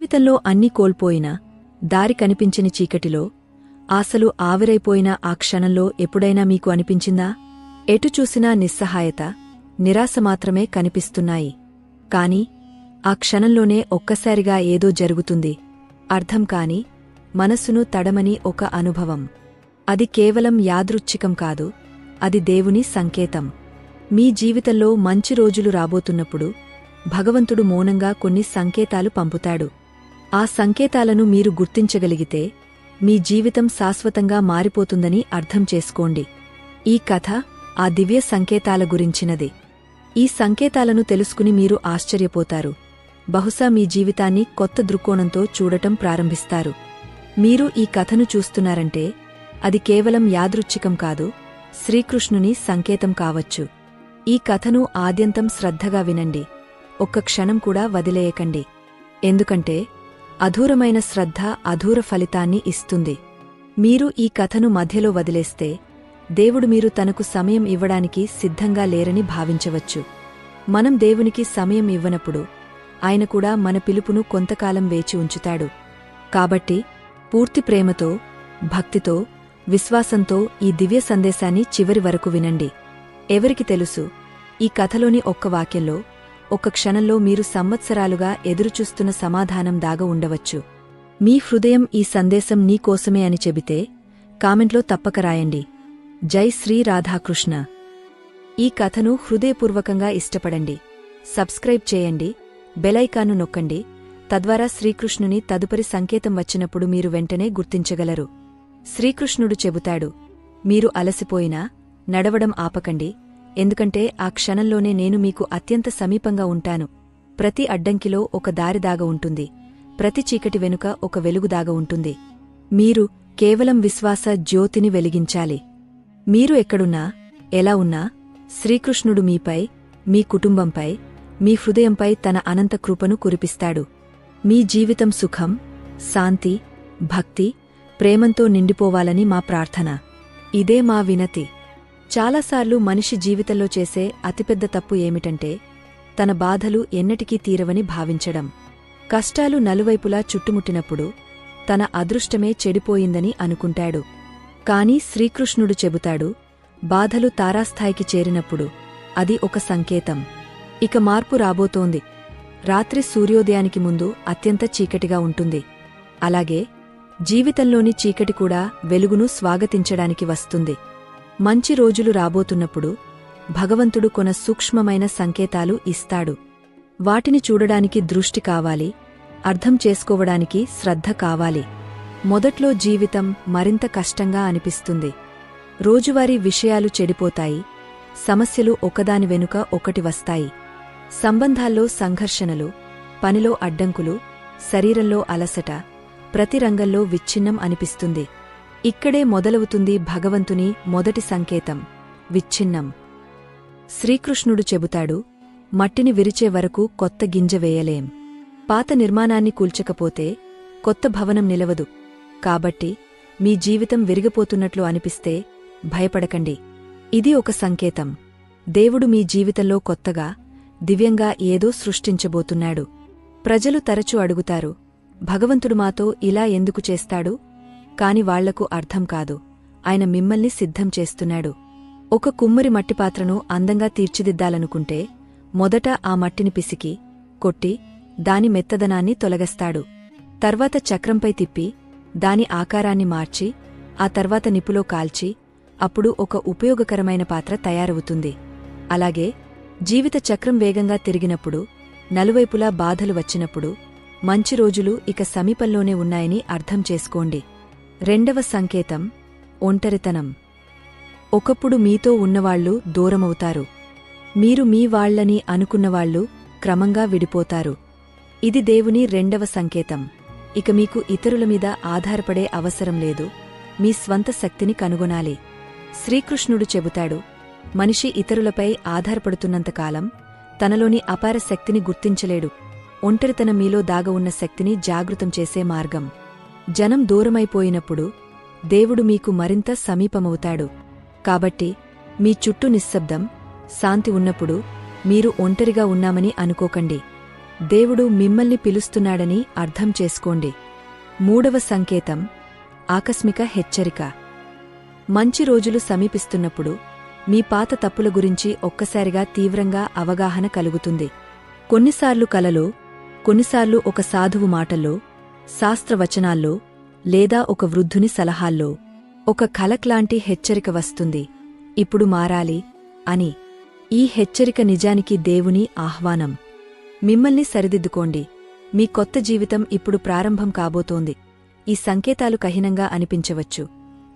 జీవితంలో అన్నీ కోల్పోయినా దారి కనిపించని చీకటిలో ఆశలు ఆవిరైపోయిన ఆ క్షణంలో ఎప్పుడైనా మీకు అనిపించిందా? ఎటు చూసినా నిస్సహాయత, నిరాశ మాత్రమే కనిపిస్తున్నాయి. కాని ఆ క్షణంలోనే ఒక్కసారిగా ఏదో జరుగుతుంది. అర్థం కాని, మనసును తడమని ఒక అనుభవం. అది కేవలం యాదృచ్ఛికం కాదు, అది దేవుని సంకేతం. మీ జీవితంలో మంచి రోజులు రాబోతున్నప్పుడు భగవంతుడు మౌనంగా కొన్ని సంకేతాలు పంపుతాడు. ఆ సంకేతాలను మీరు గుర్తించగలిగితే మీ జీవితం శాశ్వతంగా మారిపోతుందని అర్థం చేసుకోండి. ఈ కథ ఆ దివ్య సంకేతాల గురించినది. ఈ సంకేతాలను తెలుసుకుని మీరు ఆశ్చర్యపోతారు. బహుశా మీ జీవితాన్ని కొత్త దృక్కోణంతో చూడటం ప్రారంభిస్తారు. మీరు ఈ కథను చూస్తున్నారంటే అది కేవలం యాదృచ్ఛికం కాదు, శ్రీకృష్ణుని సంకేతం కావచ్చు. ఈ కథను ఆద్యంతం శ్రద్ధగా వినండి. ఒక్క క్షణం కూడా వదిలేయకండి. ఎందుకంటే అధూరమైన శ్రద్ధ అధూర ఫలితాన్ని ఇస్తుంది. మీరు ఈ కథను మధ్యలో వదిలేస్తే దేవుడు మీరు తనకు సమయం ఇవ్వడానికి సిద్ధంగా లేరని భావించవచ్చు. మనం దేవునికి సమయం ఇవ్వనప్పుడు ఆయన కూడా మన పిలుపును కొంతకాలం వేచి ఉంచుతాడు. కాబట్టి పూర్తి ప్రేమతో, భక్తితో, విశ్వాసంతో ఈ దివ్య సందేశాన్ని చివరి వరకు వినండి. ఎవరికి తెలుసు, ఈ కథలోని ఒక్క వాక్యంలో, ఒక్క క్షణంలో మీరు సంవత్సరాలుగా ఎదురుచూస్తున్న సమాధానం దాగ ఉండవచ్చు. మీ హృదయం ఈ సందేశం నీకోసమే అని చెబితే కామెంట్లో తప్పక రాయండి. జై శ్రీ రాధాకృష్ణ. ఈ కథను హృదయపూర్వకంగా ఇష్టపడండి. సబ్స్క్రైబ్ చేయండి, బెలైకాను నొక్కండి. తద్వారా శ్రీకృష్ణుని తదుపరి సంకేతం వచ్చినప్పుడు మీరు వెంటనే గుర్తించగలరు. శ్రీకృష్ణుడు చెబుతాడు, మీరు అలసిపోయినా నడవడం ఆపకండి, ఎందుకంటే ఆ క్షణంలోనే నేను మీకు అత్యంత సమీపంగా ఉంటాను. ప్రతి అడ్డంకిలో ఒక దారిదాగ ఉంటుంది, ప్రతి చీకటి వెనుక ఒక వెలుగుదాగ ఉంటుంది. మీరు కేవలం విశ్వాస జ్యోతిని వెలిగించాలి. మీరు ఎక్కడున్నా, ఎలా ఉన్నా, శ్రీకృష్ణుడు మీపై, మీ కుటుంబంపై, మీ హృదయంపై తన అనంత కృపను కురిపిస్తాడు. మీ జీవితం సుఖం, శాంతి, భక్తి, ప్రేమంతో నిండిపోవాలని మా ప్రార్థన. ఇదే మా వినతి. చాలాసార్లు మనిషి జీవితంలో చేసే అతిపెద్ద తప్పు ఏమిటంటే తన బాధలు ఎన్నటికీ తీరవని భావించడం. కష్టాలు నలువైపులా చుట్టుముట్టినప్పుడు తన అదృష్టమే చెడిపోయిందని అనుకుంటాడు. కాని శ్రీకృష్ణుడు చెబుతాడు, బాధలు తారాస్థాయికి చేరినప్పుడు అది ఒక సంకేతం. ఇక మార్పు రాబోతోంది. రాత్రి సూర్యోదయానికి ముందు అత్యంత చీకటిగా ఉంటుంది. అలాగే జీవితంలోని చీకటి కూడా వెలుగును స్వాగతించడానికి వస్తుంది. మంచి రోజులు రాబోతున్నప్పుడు భగవంతుడు కొన సూక్ష్మమైన సంకేతాలు ఇస్తాడు. వాటిని చూడడానికి దృష్టి కావాలి, అర్థం చేసుకోవడానికి శ్రద్ధ కావాలి. మొదట్లో జీవితం మరింత కష్టంగా అనిపిస్తుంది. రోజువారీ విషయాలు చెడిపోతాయి, సమస్యలు ఒకదాని వెనుక ఒకటి వస్తాయి. సంబంధాల్లో సంఘర్షణలు, పనిలో అడ్డంకులు, శరీరంలో అలసట, ప్రతి రంగంలో విచ్ఛిన్నం అనిపిస్తుంది. ఇక్కడే మొదలవుతుంది భగవంతుని మొదటి సంకేతం, విచ్ఛిన్నం. శ్రీకృష్ణుడు చెబుతాడు, మట్టిని విరిచే వరకు కొత్త గింజ వేయలేం. పాత నిర్మాణాన్ని కూల్చకపోతే కొత్త భవనం నిలవదు. కాబట్టి మీ జీవితం విరిగిపోతున్నట్లు అనిపిస్తే భయపడకండి. ఇది ఒక సంకేతం. దేవుడు మీ జీవితంలో కొత్తగా, దివ్యంగా ఏదో సృష్టించబోతున్నాడు. ప్రజలు తరచూ అడుగుతారు, భగవంతుడు మాతో ఇలా ఎందుకు చేస్తాడు? కాని వాళ్లకు అర్థం కాదు, ఆయన మిమ్మల్ని సిద్ధం చేస్తున్నాడు. ఒక కుమ్మరి మట్టిపాత్రను అందంగా తీర్చిదిద్దాలనుకుంటే మొదట ఆ మట్టిని పిసికి, కొట్టి, దాని మెత్తదనాన్ని తొలగస్తాడు. తర్వాత చక్రంపై తిప్పి, దాని ఆకారాన్ని మార్చి, ఆ తర్వాత నిప్పులో కాల్చి, అప్పుడు ఒక ఉపయోగకరమైన పాత్ర తయారవుతుంది. అలాగే జీవిత చక్రం వేగంగా తిరిగినప్పుడు, నలువైపులా బాధలు వచ్చినప్పుడు, మంచి రోజులు ఇక సమీపంలోనే ఉన్నాయని అర్థం చేసుకోండి. రెండవ సంకేతం, ఒంటరితనం. ఒకప్పుడు మీతో ఉన్నవాళ్లు దూరమవుతారు. మీరు మీ వాళ్లని అనుకున్నవాళ్లు క్రమంగా విడిపోతారు. ఇది దేవుని రెండవ సంకేతం. ఇక మీకు ఇతరుల మీద ఆధారపడే అవసరం లేదు, మీ స్వంత శక్తిని కనుగొనాలి. శ్రీకృష్ణుడు చెబుతాడు, మనిషి ఇతరులపై ఆధారపడుతున్నంతకాలం తనలోని అపార శక్తిని గుర్తించలేడు. ఒంటరితనం మీలో దాగ ఉన్న శక్తిని జాగృతం చేసే మార్గం. జనం దూరమైపోయినప్పుడు దేవుడు మీకు మరింత సమీపమవుతాడు. కాబట్టి మీ చుట్టూ నిశ్శబ్దం, శాంతి ఉన్నప్పుడు మీరు ఒంటరిగా ఉన్నామని అనుకోకండి. దేవుడు మిమ్మల్ని పిలుస్తున్నాడని అర్థం చేసుకోండి. మూడవ సంకేతం ఆకస్మిక హెచ్చరిక. మంచి రోజులు సమీపిస్తున్నప్పుడు మీ పాత తప్పుల గురించి ఒక్కసారిగా తీవ్రంగా అవగాహన కలుగుతుంది. కొన్నిసార్లు కలలో, కొన్నిసార్లు ఒక సాధువు మాటల్లో, శాస్త్రవచనాల్లో లేదా ఒక వృద్ధుని సలహాల్లో ఒక కలక్లాంటి హెచ్చరిక వస్తుంది, ఇప్పుడు మారాలి అని. ఈ హెచ్చరిక నిజానికి దేవుని ఆహ్వానం. మిమ్మల్ని సరిదిద్దుకోండి, మీ కొత్త జీవితం ఇప్పుడు ప్రారంభం కాబోతోంది. ఈ సంకేతాలు కఠినంగా అనిపించవచ్చు,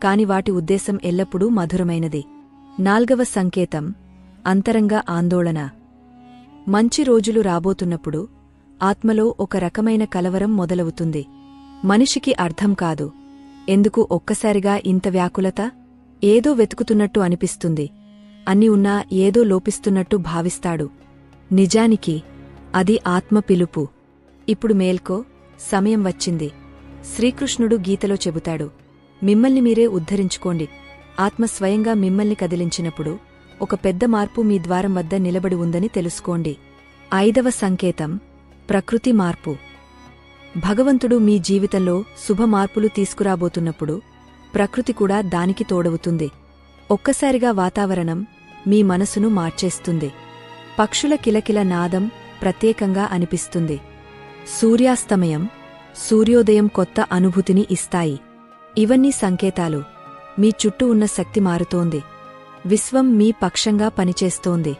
కాని వాటి ఉద్దేశం ఎల్లప్పుడూ మధురమైనది. నాల్గవ సంకేతం అంతరంగ ఆందోళన. మంచి రోజులు రాబోతున్నప్పుడు ఆత్మలో ఒక రకమైన కలవరం మొదలవుతుంది. మనిషికి అర్థం కాదు, ఎందుకు ఒక్కసారిగా ఇంత వ్యాకులత? ఏదో వెతుకుతున్నట్టు అనిపిస్తుంది, అన్ని ఉన్నా ఏదో లోపిస్తున్నట్టు భావిస్తాడు. నిజానికి అది ఆత్మ పిలుపు. ఇప్పుడు మేల్కో, సమయం వచ్చింది. శ్రీకృష్ణుడు గీతలో చెబుతాడు, మిమ్మల్ని మీరే ఉద్ధరించుకోండి. ఆత్మ స్వయంగా మిమ్మల్ని కదిలించినప్పుడు ఒక పెద్ద మార్పు మీ ద్వారం వద్ద నిలబడి ఉందని తెలుసుకోండి. ఐదవ సంకేతం ప్రకృతి మార్పు. భగవంతుడు మీ జీవితంలో శుభమార్పులు తీసుకురాబోతున్నప్పుడు ప్రకృతి కూడా దానికి తోడవుతుంది. ఒక్కసారిగా వాతావరణం మీ మనసును మార్చేస్తుంది. పక్షుల కిలకిల నాదం ప్రత్యేకంగా అనిపిస్తుంది. సూర్యాస్తమయం, సూర్యోదయం కొత్త అనుభూతిని ఇస్తాయి. ఇవన్నీ సంకేతాలు. మీ చుట్టూ ఉన్న శక్తి మారుతోంది. విశ్వం మీ పక్షంగా పనిచేస్తోంది.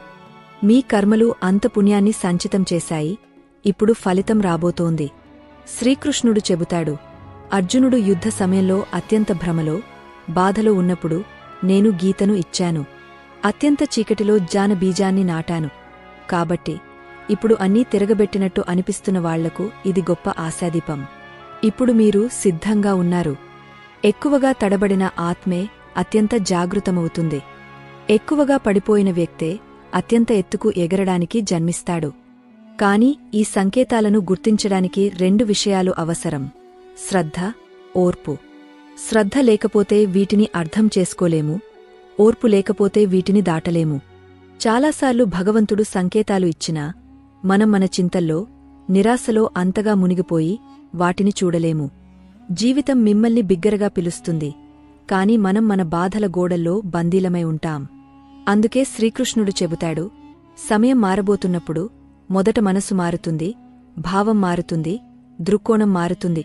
మీ కర్మలు అంత పుణ్యాన్ని సంచితం చేశాయి, ఇప్పుడు ఫలితం రాబోతోంది. శ్రీకృష్ణుడు చెబుతాడు, అర్జునుడు యుద్ధ సమయంలో అత్యంత భ్రమలో, బాధలో ఉన్నప్పుడు నేను గీతను ఇచ్చాను. అత్యంత చీకటిలో జ్ఞానబీజాన్ని నాటాను. కాబట్టి ఇప్పుడు అన్నీ తిరగబెట్టినట్టు అనిపిస్తున్న వాళ్లకు ఇది గొప్ప ఆశాదీపం. ఇప్పుడు మీరు సిద్ధంగా ఉన్నారు. ఎక్కువగా తడబడిన ఆత్మే అత్యంత జాగృతమవుతుంది. ఎక్కువగా పడిపోయిన వ్యక్తే అత్యంత ఎత్తుకు ఎగరడానికి జన్మిస్తాడు. కాని ఈ సంకేతాలను గుర్తించడానికి 2 విషయాలు అవసరం: శ్రద్ధ, ఓర్పు. శ్రద్ధ లేకపోతే వీటిని అర్థం చేసుకోలేము, ఓర్పు లేకపోతే వీటిని దాటలేము. చాలాసార్లు భగవంతుడు సంకేతాలు ఇచ్చినా మనం మన చింతల్లో, నిరాశలో అంతగా మునిగిపోయి వాటిని చూడలేము. జీవితం మిమ్మల్ని బిగ్గరగా పిలుస్తుంది, కాని మనం మన బాధల గోడల్లో బందీలమై ఉంటాం. అందుకే శ్రీకృష్ణుడు చెబుతాడు, సమయం మారబోతున్నప్పుడు మొదట మనసు మారుతుంది, భావం మారుతుంది, దృక్కోణం మారుతుంది.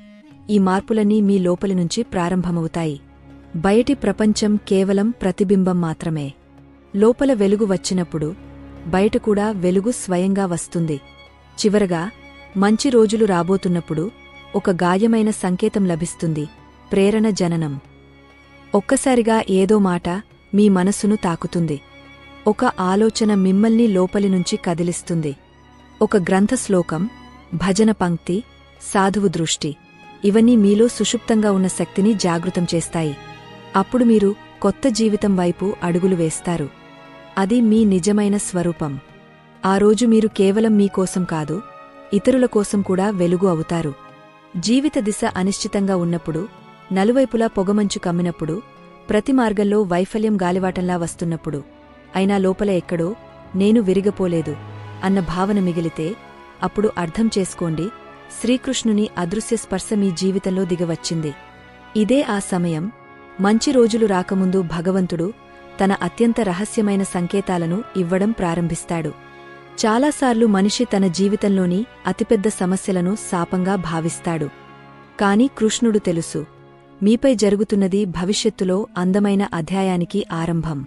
ఈ మార్పులన్నీ మీ లోపలి నుంచి ప్రారంభమవుతాయి. బయటి ప్రపంచం కేవలం ప్రతిబింబం మాత్రమే. లోపల వెలుగు వచ్చినప్పుడు బయట కూడా వెలుగు స్వయంగా వస్తుంది. చివరగా, మంచి రోజులు రాబోతున్నప్పుడు ఒక గాయమైన సంకేతం లభిస్తుంది: ప్రేరణ జననం. ఒక్కసారిగా ఏదో మాట మీ మనసును తాకుతుంది. ఒక ఆలోచన మిమ్మల్ని లోపలి నుంచి కదిలిస్తుంది. ఒక గ్రంథ శ్లోకం, భజన పంక్తి, సాధువు దృష్టి, ఇవన్నీ మీలో సుషుప్తంగా ఉన్న శక్తిని జాగృతం చేస్తాయి. అప్పుడు మీరు కొత్త జీవితం వైపు అడుగులు వేస్తారు. అది మీ నిజమైన స్వరూపం. ఆ రోజు మీరు కేవలం మీకోసం కాదు, ఇతరుల కోసం కూడా వెలుగు అవుతారు. జీవిత దిశ అనిశ్చితంగా ఉన్నప్పుడు, నలువైపులా పొగమంచు కమ్మినప్పుడు, ప్రతి మార్గంలో వైఫల్యం గాలివాటంలా వస్తున్నప్పుడు, అయినా లోపల ఎక్కడో నేను విరిగపోలేదు అన్న భావన మిగిలితే, అప్పుడు అర్థం చేసుకోండి, శ్రీకృష్ణుని అదృశ్య స్పర్శ మీ జీవితంలో దిగవచ్చింది. ఇదే ఆ సమయం. మంచి రోజులు రాకముందు భగవంతుడు తన అత్యంత రహస్యమైన సంకేతాలను ఇవ్వడం ప్రారంభిస్తాడు. చాలాసార్లు మనిషి తన జీవితంలోని అతిపెద్ద సమస్యలను శాపంగా భావిస్తాడు. కాని కృష్ణుడు తెలుసు, మీపై జరుగుతున్నది భవిష్యత్తులో అందమైన అధ్యాయానికి ఆరంభం.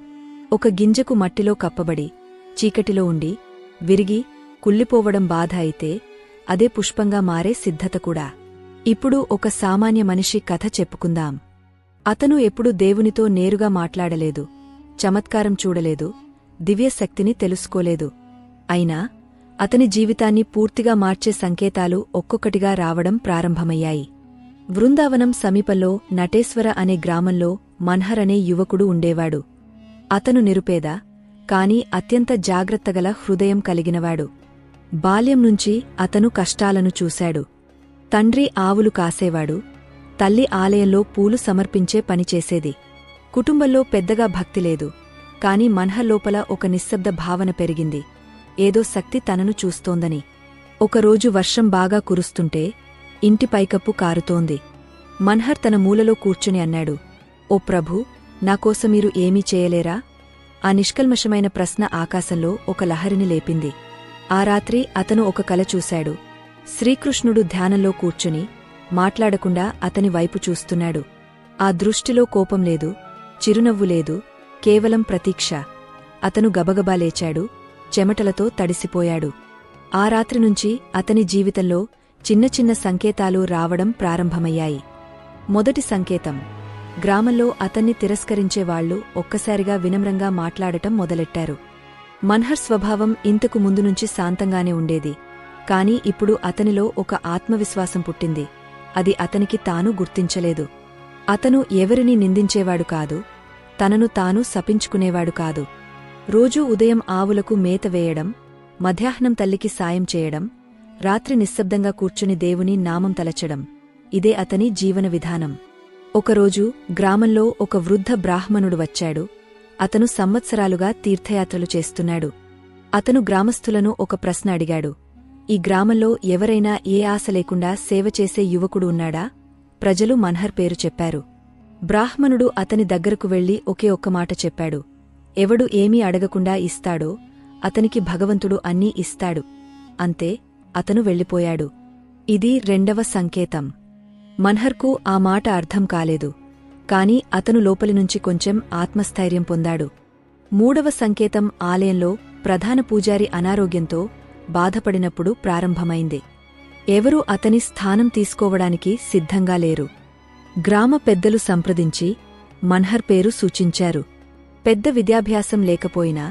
ఒక గింజకు మట్టిలో కప్పబడి, చీకటిలో ఉండి, విరిగి, కుళ్ళిపోవడం బాధ అయితే, అదే పుష్పంగా మారే సిద్ధత కూడా. ఇప్పుడు ఒక సామాన్య మనిషి కథ చెప్పుకుందాం. అతను ఎప్పుడూ దేవునితో నేరుగా మాట్లాడలేదు, చమత్కారం చూడలేదు, దివ్యశక్తిని తెలుసుకోలేదు. అయినా అతని జీవితాన్ని పూర్తిగా మార్చే సంకేతాలు ఒక్కొక్కటిగా రావడం ప్రారంభమయ్యాయి. వృందావనం సమీపంలో నటేశ్వర అనే గ్రామంలో మన్హర్ అనే యువకుడు ఉండేవాడు. అతను నిరుపేద, కాని అత్యంత జాగ్రత్తగల హృదయం కలిగినవాడు. బాల్యం నుంచి అతను కష్టాలను చూశాడు. తండ్రి ఆవులు కాసేవాడు, తల్లి ఆలయంలో పూలు సమర్పించే పనిచేసేది. కుటుంబంలో పెద్దగా భక్తి లేదు, కాని మన్హర్ లోపల ఒక నిశ్శబ్ద భావన పెరిగింది, ఏదో శక్తి తనను చూస్తోందని. ఒకరోజు వర్షం బాగా కురుస్తుంటే ఇంటి పైకప్పు కారుతోంది. మన్హర్ తన మూలలో కూర్చుని అన్నాడు, ఓ ప్రభూ, నాకోసం మీరు ఏమీ చేయలేరా? ఆ నిష్కల్మషమైన ప్రశ్న ఆకాశంలో ఒక లహరిని లేపింది. ఆ రాత్రి అతను ఒక కల చూశాడు. శ్రీకృష్ణుడు ధ్యానంలో కూర్చుని మాట్లాడకుండా అతని వైపు చూస్తున్నాడు. ఆ దృష్టిలో కోపం లేదు, చిరునవ్వు లేదు, కేవలం ప్రతీక్ష. అతను గబగబా లేచాడు, చెమటలతో తడిసిపోయాడు. ఆ రాత్రి నుంచి అతని జీవితంలో చిన్న చిన్న సంకేతాలు రావడం ప్రారంభమయ్యాయి. మొదటి సంకేతం, గ్రామంలో అతన్ని తిరస్కరించేవాళ్లు ఒక్కసారిగా వినమ్రంగా మాట్లాడటం మొదలెట్టారు. మన్హర్ స్వభావం ఇంతకు ముందునుంచి శాంతంగానే ఉండేది, కాని ఇప్పుడు అతనిలో ఒక ఆత్మవిశ్వాసం పుట్టింది. అది అతనికి తాను గుర్తించలేదు. అతను ఎవరినీ నిందించేవాడు కాదు, తనను తాను శపించుకునేవాడు కాదు. రోజూ ఉదయం ఆవులకు మేత వేయడం, మధ్యాహ్నం తల్లికి సాయం చేయడం, రాత్రి నిశ్శబ్దంగా కూర్చుని దేవుని నామం తలచడం, ఇదే అతని జీవన విధానం. ఒకరోజు గ్రామంలో ఒక వృద్ధ బ్రాహ్మణుడు వచ్చాడు. అతను సంవత్సరాలుగా తీర్థయాత్రలు చేస్తున్నాడు. అతను గ్రామస్థులను ఒక ప్రశ్న అడిగాడు. ఈ గ్రామంలో ఎవరైనా ఏ ఆశ లేకుండా సేవ చేసే యువకుడు ఉన్నాడా? ప్రజలు మన్హర్ పేరు చెప్పారు. బ్రాహ్మణుడు అతని దగ్గరకు వెళ్లి ఒకే ఒక్క మాట చెప్పాడు. ఎవడు ఏమీ అడగకుండా ఇస్తాడో అతనికి భగవంతుడు అన్నీ ఇస్తాడు. అంతే, అతను వెళ్ళిపోయాడు. ఇది రెండవ సంకేతం. మన్హర్కు ఆ మాట అర్థం కాలేదు, కాని అతను లోపలినుంచి కొంచెం ఆత్మస్థైర్యం పొందాడు. మూడవ సంకేతం ఆలయంలో ప్రధాన పూజారి అనారోగ్యంతో బాధపడినప్పుడు ప్రారంభమైంది. ఎవరూ అతని స్థానం తీసుకోవడానికి సిద్ధంగా లేరు. గ్రామ పెద్దలు సంప్రదించి మన్హర్ పేరు సూచించారు. పెద్ద విద్యాభ్యాసం లేకపోయినా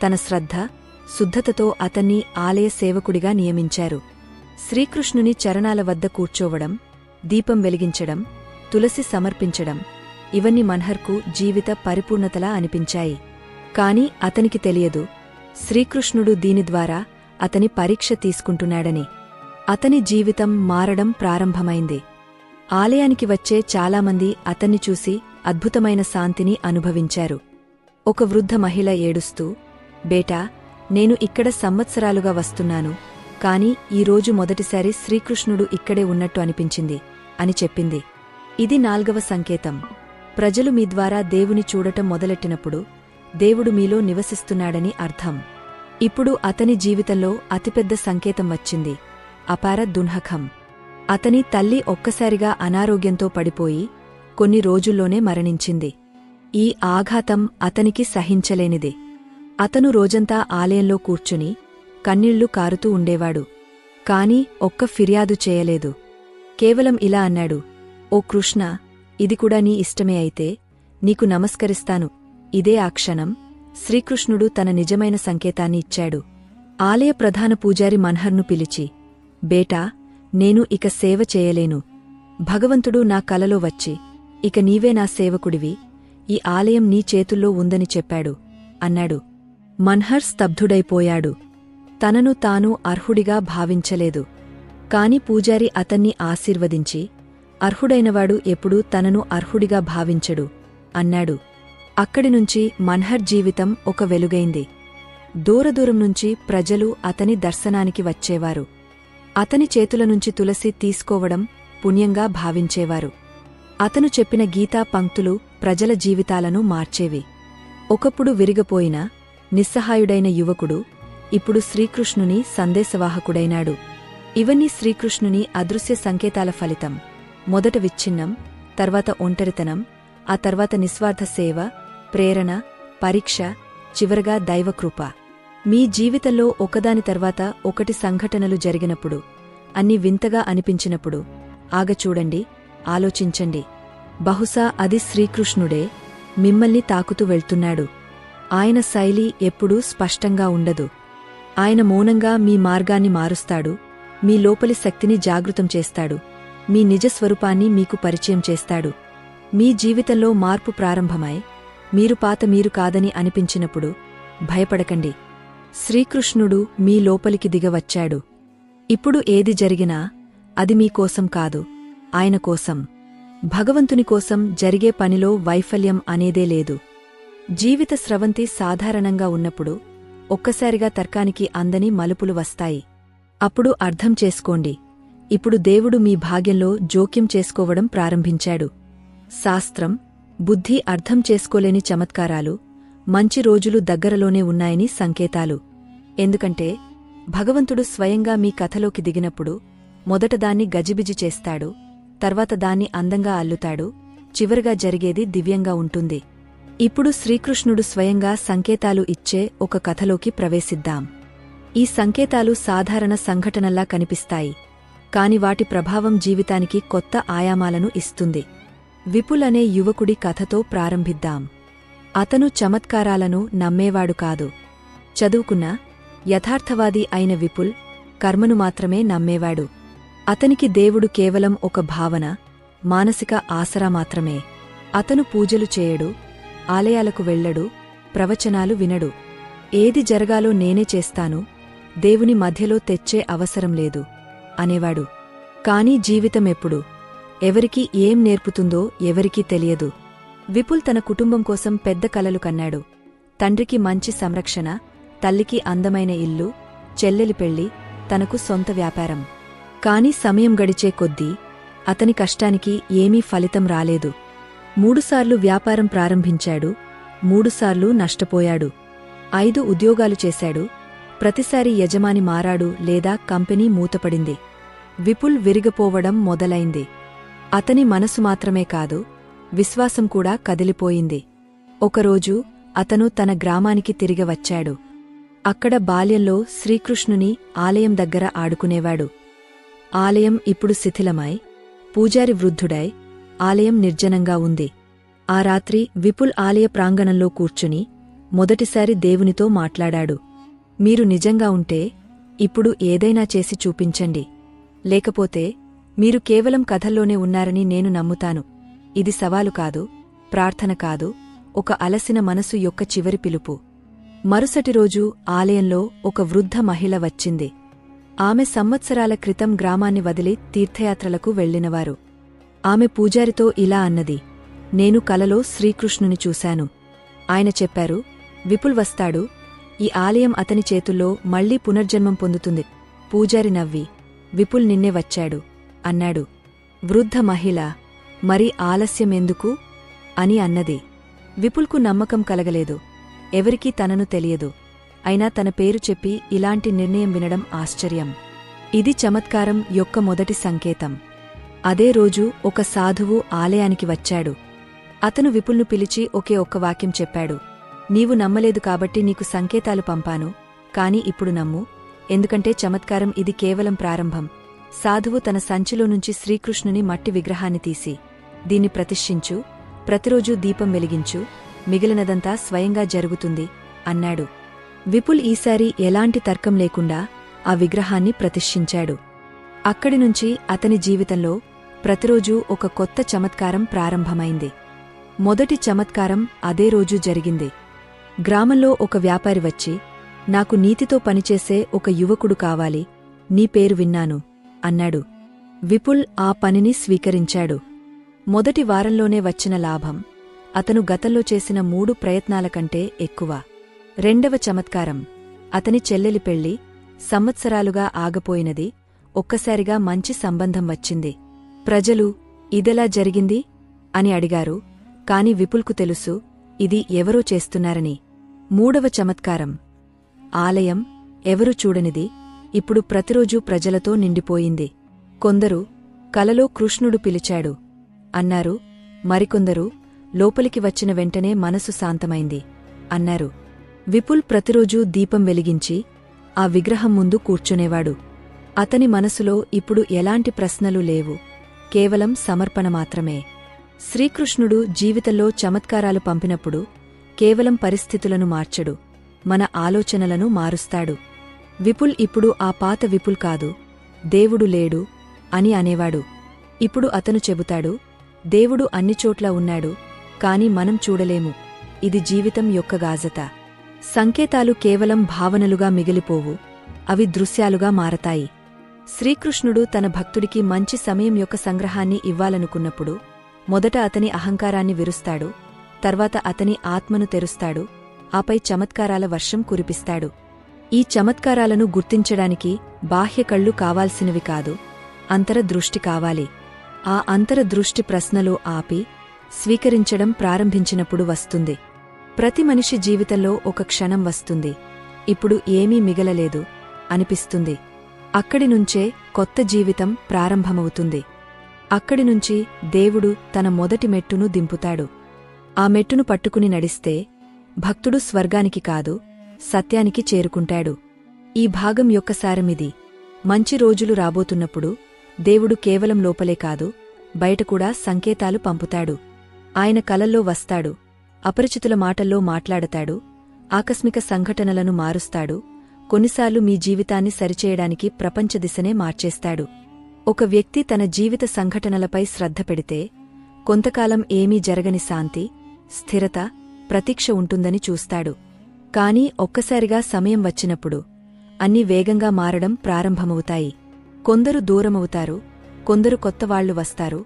తన శ్రద్ధ, శుద్ధతతో అతన్ని ఆలయ సేవకుడిగా నియమించారు. శ్రీకృష్ణుని చరణాల వద్ద కూర్చోవడం, దీపం వెలిగించడం, తులసి సమర్పించడం, ఇవన్నీ మన్హర్కు జీవిత పరిపూర్ణతలా అనిపించాయి. కాని అతనికి తెలియదు, శ్రీకృష్ణుడు దీని ద్వారా అతని పరీక్ష తీసుకుంటున్నాడని. అతని జీవితం మారడం ప్రారంభమైంది. ఆలయానికి వచ్చే చాలామంది అతన్ని చూసి అద్భుతమైన శాంతిని అనుభవించారు. ఒక వృద్ధ మహిళ ఏడుస్తూ, బేటా, నేను ఇక్కడ సంవత్సరాలుగా వస్తున్నాను, కాని ఈరోజు మొదటిసారి శ్రీకృష్ణుడు ఇక్కడే ఉన్నట్టు అనిపించింది అని చెప్పింది. ఇది నాల్గవ సంకేతం. ప్రజలు మీ ద్వారా దేవుని చూడటం మొదలెట్టినప్పుడు దేవుడు మీలో నివసిస్తున్నాడని అర్థం. ఇప్పుడు అతని జీవితంలో అతిపెద్ద సంకేతం వచ్చింది, అపార దున్హకం. అతని తల్లి ఒక్కసారిగా అనారోగ్యంతో పడిపోయి కొన్ని రోజుల్లోనే మరణించింది. ఈ ఆఘాతం అతనికి సహించలేనిది. అతను రోజంతా ఆలయంలో కూర్చుని కన్నీళ్లు కారుతూ ఉండేవాడు. కాని ఒక్క ఫిర్యాదు చేయలేదు. కేవలం ఇలా అన్నాడు, ఓ కృష్ణ, ఇది కూడా నీ ఇష్టమే అయితే నీకు నమస్కరిస్తాను. ఇదే ఆ క్షణం శ్రీకృష్ణుడు తన నిజమైన సంకేతాన్ని ఇచ్చాడు. ఆలయ ప్రధాన పూజారి మన్హర్ను పిలిచి, బేటా, నేను ఇక సేవ చేయలేను. భగవంతుడు నా కలలో వచ్చి, ఇక నీవే నా సేవకుడివి, ఈ ఆలయం నీ చేతుల్లో ఉందని చెప్పాడు అన్నాడు. మన్హర్ స్తబ్దుడైపోయాడు. తనను తాను అర్హుడిగా భావించలేదు. కాని పూజారి అతన్ని ఆశీర్వదించి, అర్హుడైనవాడు ఎప్పుడూ తనను అర్హుడిగా భావించడు అన్నాడు. అక్కడినుంచి మన్హర్ జీవితం ఒక వెలుగైంది. దూరదూరం నుంచి ప్రజలు అతని దర్శనానికి వచ్చేవారు. అతని చేతులనుంచి తులసి తీసుకోవడం పుణ్యంగా భావించేవారు. అతను చెప్పిన గీతా పంక్తులు ప్రజల జీవితాలను మార్చేవి. ఒకప్పుడు విరిగపోయిన, నిస్సహాయుడైన యువకుడు ఇప్పుడు శ్రీకృష్ణుని సందేశవాహకుడైనాడు. ఇవన్నీ శ్రీకృష్ణుని అదృశ్య సంకేతాల ఫలితం. మొదట విచ్ఛిన్నం, తర్వాత ఒంటరితనం, ఆ తర్వాత నిస్వార్థ సేవ, ప్రేరణ, పరీక్ష, చివరగా దైవకృప. మీ జీవితంలో ఒకదాని తర్వాత ఒకటి సంఘటనలు జరిగినప్పుడు, అన్ని వింతగా అనిపించినప్పుడు ఆగచూడండి, ఆలోచించండి. బహుశా అది శ్రీకృష్ణుడే మిమ్మల్ని తాకుతూ వెళ్తున్నాడు. ఆయన శైలి ఎప్పుడూ స్పష్టంగా ఉండదు. ఆయన మౌనంగా మీ మార్గాన్ని మారుస్తాడు, మీ లోపలి శక్తిని జాగృతం చేస్తాడు, మీ నిజస్వరూపాన్ని మీకు పరిచయం చేస్తాడు. మీ జీవితంలో మార్పు ప్రారంభమై మీరు పాత మీరు కాదని అనిపించినప్పుడు భయపడకండి. శ్రీకృష్ణుడు మీ లోపలికి దిగవచ్చాడు. ఇప్పుడు ఏది జరిగినా అది మీకోసం కాదు, ఆయన కోసం. భగవంతుని కోసం జరిగే పనిలో వైఫల్యం అనేదే లేదు. జీవిత స్రవంతి సాధారణంగా ఉన్నప్పుడు ఒక్కసారిగా తర్కానికి అందని మలుపులు వస్తాయి. అప్పుడు అర్థం చేసుకోండి, ఇప్పుడు దేవుడు మీ భాగ్యంలో జోక్యం చేసుకోవడం ప్రారంభించాడు. శాస్త్రం, బుద్ధి అర్థం చేసుకోలేని చమత్కారాలు, మంచి రోజులు దగ్గరలోనే ఉన్నాయని సంకేతాలు. ఎందుకంటే భగవంతుడు స్వయంగా మీ కథలోకి దిగినప్పుడు మొదట దాన్ని గజిబిజి చేస్తాడు, తర్వాత దాన్ని అందంగా అల్లుతాడు, చివరగా జరిగేది దివ్యంగా ఉంటుంది. ఇప్పుడు శ్రీకృష్ణుడు స్వయంగా సంకేతాలు ఇచ్చే ఒక కథలోకి ప్రవేశిద్దాం. ఈ సంకేతాలు సాధారణ సంఘటనల్లా కనిపిస్తాయి, కాని వాటి ప్రభావం జీవితానికి కొత్త ఆయామాలను ఇస్తుంది. విపుల్ అనే యువకుడి కథతో ప్రారంభిద్దాం. అతను చమత్కారాలను నమ్మేవాడు కాదు. చదువుకున్న, యథార్థవాది అయిన విపుల్ కర్మను మాత్రమే నమ్మేవాడు. అతనికి దేవుడు కేవలం ఒక భావన, మానసిక ఆసరా మాత్రమే. అతను పూజలు చేయడు, ఆలయాలకు వెళ్ళడు, ప్రవచనాలు వినడు. ఏది జరగాలో నేనే చేస్తాను, దేవుని మధ్యలో తెచ్చే అవసరం లేదు అనేవాడు. కానీ జీవితమెప్పుడు ఎవరికి ఏం నేర్పుతుందో ఎవరికీ తెలియదు. విపుల్ తన కుటుంబం కోసం పెద్ద కలలు కన్నాడు. తండ్రికి మంచి సంరక్షణ, తల్లికి అందమైన ఇల్లు, చెల్లెలి పెళ్లి, తనకు సొంత వ్యాపారం. కాని సమయం గడిచే కొద్దీ అతని కష్టానికి ఏమీ ఫలితం రాలేదు. 3 సార్లు వ్యాపారం ప్రారంభించాడు, 3 సార్లు నష్టపోయాడు. 5 ఉద్యోగాలు చేశాడు, ప్రతిసారి యజమాని మారాడు లేదా కంపెనీ మూతపడింది. విపుల్ విరిగిపోవడం మొదలైంది. అతని మనసు మాత్రమే కాదు, విశ్వాసం కూడా కదిలిపోయింది. ఒకరోజు అతను తన గ్రామానికి తిరిగి వచ్చాడు. అక్కడ బాల్యంలో శ్రీకృష్ణుని ఆలయం దగ్గర ఆడుకునేవాడు. ఆలయం ఇప్పుడు శిథిలమై, పూజారి వృద్ధుడై, ఆలయం నిర్జనంగా ఉంది. ఆ రాత్రి విపుల్ ఆలయ ప్రాంగణంలో కూర్చుని మొదటిసారి దేవునితో మాట్లాడాడు. మీరు నిజంగా ఉంటే ఇప్పుడు ఏదైనా చేసి చూపించండి, లేకపోతే మీరు కేవలం కథల్లోనే ఉన్నారని నేను నమ్ముతాను. ఇది సవాలు కాదు, ప్రార్థన కాదు, ఒక అలసిన మనసు యొక్క చివరి పిలుపు. మరుసటి రోజు ఆలయంలో ఒక వృద్ధ మహిళ వచ్చింది. ఆమె సంవత్సరాల క్రితం గ్రామాన్ని వదిలి తీర్థయాత్రలకు వెళ్లినవారు. ఆమె పూజారితో ఇలా అన్నది, నేను కలలో శ్రీకృష్ణుని చూశాను. ఆయన చెప్పారు, విపుల్ వస్తాడు, ఈ ఆలయం అతని చేతుల్లో మళ్లీ పునర్జన్మం పొందుతుంది. పూజారి నవ్వి, విపుల్ నిన్నే వచ్చాడు అన్నాడు. వృద్ధ మహిళ, మరి ఆలస్యమెందుకు అని అన్నది. విపుల్కు నమ్మకం కలగలేదు. ఎవరికీ తనను తెలియదు. అయినా తన పేరు చెప్పి ఇలాంటి నిర్ణయం వినడం ఆశ్చర్యం. ఇది చమత్కారం యొక్క మొదటి సంకేతం. అదే రోజు ఒక సాధువు ఆలయానికి వచ్చాడు. అతను విపుల్ను పిలిచి ఒకే ఒక్క వాక్యం చెప్పాడు, నీవు నమ్మలేదు కాబట్టి నీకు సంకేతాలు పంపాను, కాని ఇప్పుడు నమ్ము, ఎందుకంటే చమత్కారం ఇది కేవలం ప్రారంభం. సాధువు తన సంచిలో నుంచి శ్రీకృష్ణుని మట్టి విగ్రహాన్ని తీసి, దీన్ని ప్రతిష్ఠించు, ప్రతిరోజూ దీపం వెలిగించు, మిగిలినదంతా స్వయంగా జరుగుతుంది అన్నాడు. విపుల్ ఈసారి ఎలాంటి తర్కం లేకుండా ఆ విగ్రహాన్ని ప్రతిష్ఠించాడు. అక్కడినుంచి అతని జీవితంలో ప్రతిరోజూ ఒక కొత్త చమత్కారం ప్రారంభమైంది. మొదటి చమత్కారం అదే రోజు జరిగింది. గ్రామంలో ఒక వ్యాపారి వచ్చి, నాకు నీతితో పనిచేసే ఒక యువకుడు కావాలి, నీ పేరు విన్నాను అన్నాడు. విపుల్ ఆ పనిని స్వీకరించాడు. మొదటి వారంలోనే వచ్చిన లాభం అతను గతంలో చేసిన 3 ప్రయత్నాల కంటే ఎక్కువ. రెండవ చమత్కారం, అతని చెల్లెలి పెళ్లి సంవత్సరాలుగా ఆగపోయినది, ఒక్కసారిగా మంచి సంబంధం వచ్చింది. ప్రజలు ఇదెలా జరిగింది అని అడిగారు, కాని విపుల్కు తెలుసు ఇది ఎవరో చేస్తున్నారని. మూడవ చమత్కారం, ఆలయం ఎవరు చూడనిది ఇప్పుడు ప్రతిరోజూ ప్రజలతో నిండిపోయింది. కొందరు కలలో కృష్ణుడు పిలిచాడు అన్నారు, మరికొందరు లోపలికి వచ్చిన వెంటనే మనసు శాంతమైంది అన్నారు. విపుల్ ప్రతిరోజూ దీపం వెలిగించి ఆ విగ్రహం ముందు కూర్చునేవాడు. అతని మనసులో ఇప్పుడు ఎలాంటి ప్రశ్నలు లేవు, కేవలం సమర్పణ మాత్రమే. శ్రీకృష్ణుడు జీవితంలో చమత్కారాలు పంపినప్పుడు కేవలం పరిస్థితులను మార్చడు, మన ఆలోచనలను మారుస్తాడు. విపుల్ ఇప్పుడు ఆ పాత విపుల్ కాదు, దేవుడు లేడు అని అనేవాడు. ఇప్పుడు అతను చెబుతాడు, దేవుడు అన్నిచోట్లా ఉన్నాడు, కాని మనం చూడలేము. ఇది జీవితం యొక్క గాజత. సంకేతాలు కేవలం భావనలుగా మిగిలిపోవు, అవి దృశ్యాలుగా మారతాయి. శ్రీకృష్ణుడు తన భక్తుడికి మంచి సమయం యొక్క సంగ్రహాన్ని ఇవ్వాలనుకున్నప్పుడు మొదట అతని అహంకారాన్ని విరుస్తాడు, తర్వాత అతని ఆత్మను తెరుస్తాడు, ఆపై చమత్కారాల వర్షం కురిపిస్తాడు. ఈ చమత్కారాలను గుర్తించడానికి బాహ్య కళ్ళు కావాల్సినవి కాదు, అంతరదృష్టి కావాలి. ఆ అంతరదృష్టి ప్రశ్నలో ఆపి స్వీకరించడం ప్రారంభించినప్పుడు వస్తుంది. ప్రతి మనిషి జీవితంలో ఒక క్షణం వస్తుంది, ఇప్పుడు ఏమీ మిగలలేదు అనిపిస్తుంది. అక్కడినుంచే కొత్త జీవితం ప్రారంభమవుతుంది. అక్కడినుంచి దేవుడు తన మొదటి మెట్టును దింపుతాడు. ఆ మెట్టును పట్టుకుని నడిస్తే భక్తుడు స్వర్గానికి కాదు, సత్యానికి చేరుకుంటాడు. ఈ భాగం యొక్క సారమిది. మంచి రోజులు రాబోతున్నప్పుడు దేవుడు కేవలం లోపలే కాదు, బయట కూడా సంకేతాలు పంపుతాడు. ఆయన కలల్లో వస్తాడు, అపరిచితుల మాటల్లో మాట్లాడతాడు, ఆకస్మిక సంఘటనలను మారుస్తాడు, కొన్నిసార్లు మీ జీవితాన్ని సరిచేయడానికి ప్రపంచ దిశనే మార్చేస్తాడు. ఒక వ్యక్తి తన జీవిత సంఘటనలపై శ్రద్ధ పెడితే కొంతకాలం ఏమీ జరగని శాంతి, స్థిరత, ప్రతీక్ష ఉంటుందని చూస్తాడు. కాని ఒక్కసారిగా సమయం వచ్చినప్పుడు అన్నీ వేగంగా మారడం ప్రారంభమవుతాయి. కొందరు దూరమవుతారు, కొందరు కొత్తవాళ్లు వస్తారు,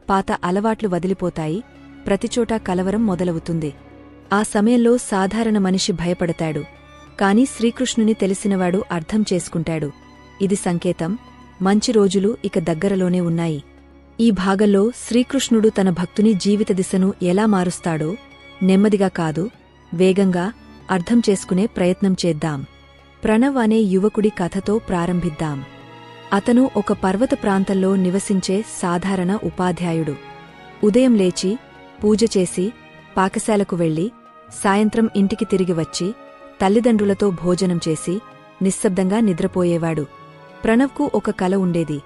పాత అలవాట్లు వదిలిపోతాయి, ప్రతిచోటా కలవరం మొదలవుతుంది. ఆ సమయంలో సాధారణ మనిషి భయపడతాడు, కాని శ్రీకృష్ణుని తెలిసినవాడు అర్థం చేసుకుంటాడు. ఇది సంకేతం, మంచి రోజులు ఇక దగ్గరలోనే ఉన్నాయి. ఈ భాగంలో శ్రీకృష్ణుడు తన భక్తుని జీవిత దిశను ఎలా మారుస్తాడో నెమ్మదిగా కాదు, వేగంగా అర్థం చేసుకునే ప్రయత్నం చేద్దాం. ప్రణవ్ అనే యువకుడి కథతో ప్రారంభిద్దాం. అతను ఒక పర్వత ప్రాంతంలో నివసించే సాధారణ ఉపాధ్యాయుడు. ఉదయం లేచి, పూజ చేసి, పాకశాలకు వెళ్లి, సాయంత్రం ఇంటికి తిరిగి వచ్చి, తల్లిదండ్రులతో భోజనం చేసి, నిశ్శబ్దంగా నిద్రపోయేవాడు. ప్రణవ్కు ఒక కల ఉండేది,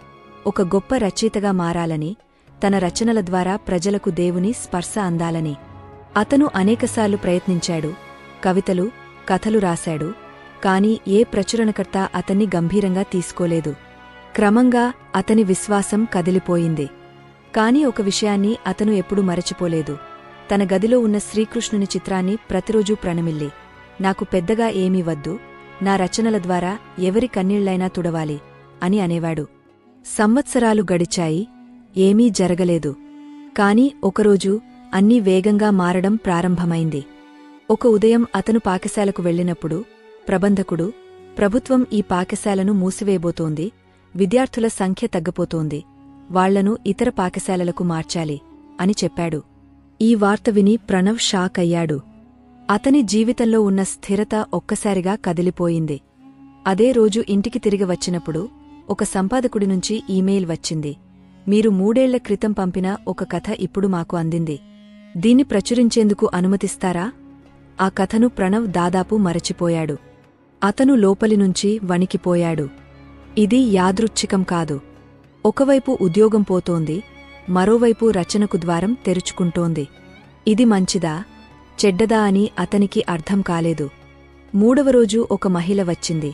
ఒక గొప్ప రచయితగా మారాలని, తన రచనల ద్వారా ప్రజలకు దేవుని స్పర్శ అందాలని. అతను అనేకసార్లు ప్రయత్నించాడు, కవితలు, కథలు రాశాడు, కాని ఏ ప్రచురణకర్త అతన్ని గంభీరంగా తీసుకోలేదు. క్రమంగా అతని విశ్వాసం కదిలిపోయింది. కాని ఒక విషయాన్ని అతను ఎప్పుడూ మరచిపోలేదు. తన గదిలో ఉన్న శ్రీకృష్ణుని చిత్రాన్ని ప్రతిరోజూ ప్రణమిల్లి, నాకు పెద్దగా ఏమీ వద్దు, నా రచనల ద్వారా ఎవరి కన్నీళ్లైనా తుడవాలి అని అనేవాడు. సంవత్సరాలు గడిచాయి, ఏమీ జరగలేదు. కాని ఒకరోజు అన్నీ వేగంగా మారడం ప్రారంభమైంది. ఒక ఉదయం అతను పాకశాలకు వెళ్లినప్పుడు ప్రబంధకుడు, ప్రభుత్వం ఈ పాకశాలను మూసివేయబోతోంది, విద్యార్థుల సంఖ్య తగ్గపోతోంది, వాళ్లను ఇతర పాకశాలలకు మార్చాలి అని చెప్పాడు. ఈ వార్త విని ప్రణవ్ షాక్ అయ్యాడు. అతని జీవితంలో ఉన్న స్థిరత ఒక్కసారిగా కదిలిపోయింది. అదే రోజు ఇంటికి తిరిగి వచ్చినప్పుడు ఒక సంపాదకుడి నుంచి ఈమెయిల్ వచ్చింది. మీరు 3 ఏళ్ల క్రితం పంపిన ఒక కథ ఇప్పుడు మాకు అందింది. దీన్ని ప్రచురించేందుకు అనుమతిస్తారా? ఆ కథను ప్రణవ్ దాదాపు మరచిపోయాడు. అతను లోపలినుంచి వణికిపోయాడు. ఇది యాదృచ్ఛికం కాదు. ఒకవైపు ఉద్యోగం పోతోంది, మరోవైపు రచనకు ద్వారం తెరుచుకుంటోంది. ఇది మంచిదా, చెడ్డదా అని అతనికి అర్థం కాలేదు. 3వ రోజు ఒక మహిళ వచ్చింది.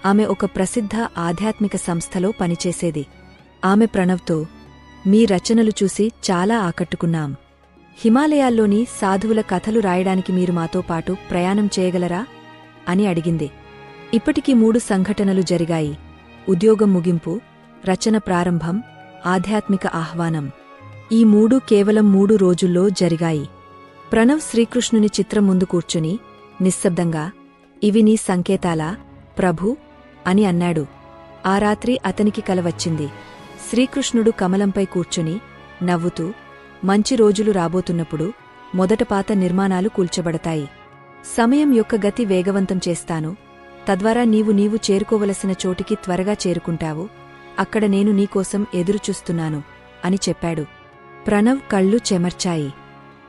ఆమె ఒక ప్రసిద్ధ ఆధ్యాత్మిక సంస్థలో పనిచేసేది. ఆమె ప్రణవ్తో, మీ రచనలు చూసి చాలా ఆకట్టుకున్నాం. హిమాలయాల్లోని సాధువుల కథలు రాయడానికి మీరు మాతో పాటు ప్రయాణం చేయగలరా అని అడిగింది. ఇప్పటికి 3 సంఘటనలు జరిగాయి: ఉద్యోగం ముగింపు, రచన ప్రారంభం, ఆధ్యాత్మిక ఆహ్వానం. ఈ 3 కేవలం 3 రోజుల్లో జరిగాయి. ప్రణవ్ శ్రీకృష్ణుని చిత్రం ముందు కూర్చుని నిశ్శబ్దంగా, ఇవి నీ సంకేతాలా ప్రభూ అని అన్నాడు. ఆ రాత్రి అతనికి కల వచ్చింది. శ్రీకృష్ణుడు కమలంపై కూర్చుని నవ్వుతూ, మంచి రోజులు రాబోతున్నప్పుడు మొదట పాత నిర్మాణాలు కూల్చబడతాయి. సమయం యొక్క గతి వేగవంతం చేస్తాను, తద్వారా నీవు చేరుకోవలసిన చోటికి త్వరగా చేరుకుంటావు, అక్కడ నేను నీకోసం ఎదురుచూస్తున్నాను అని చెప్పాడు. ప్రణవ్ కళ్ళు చెమర్చాయి.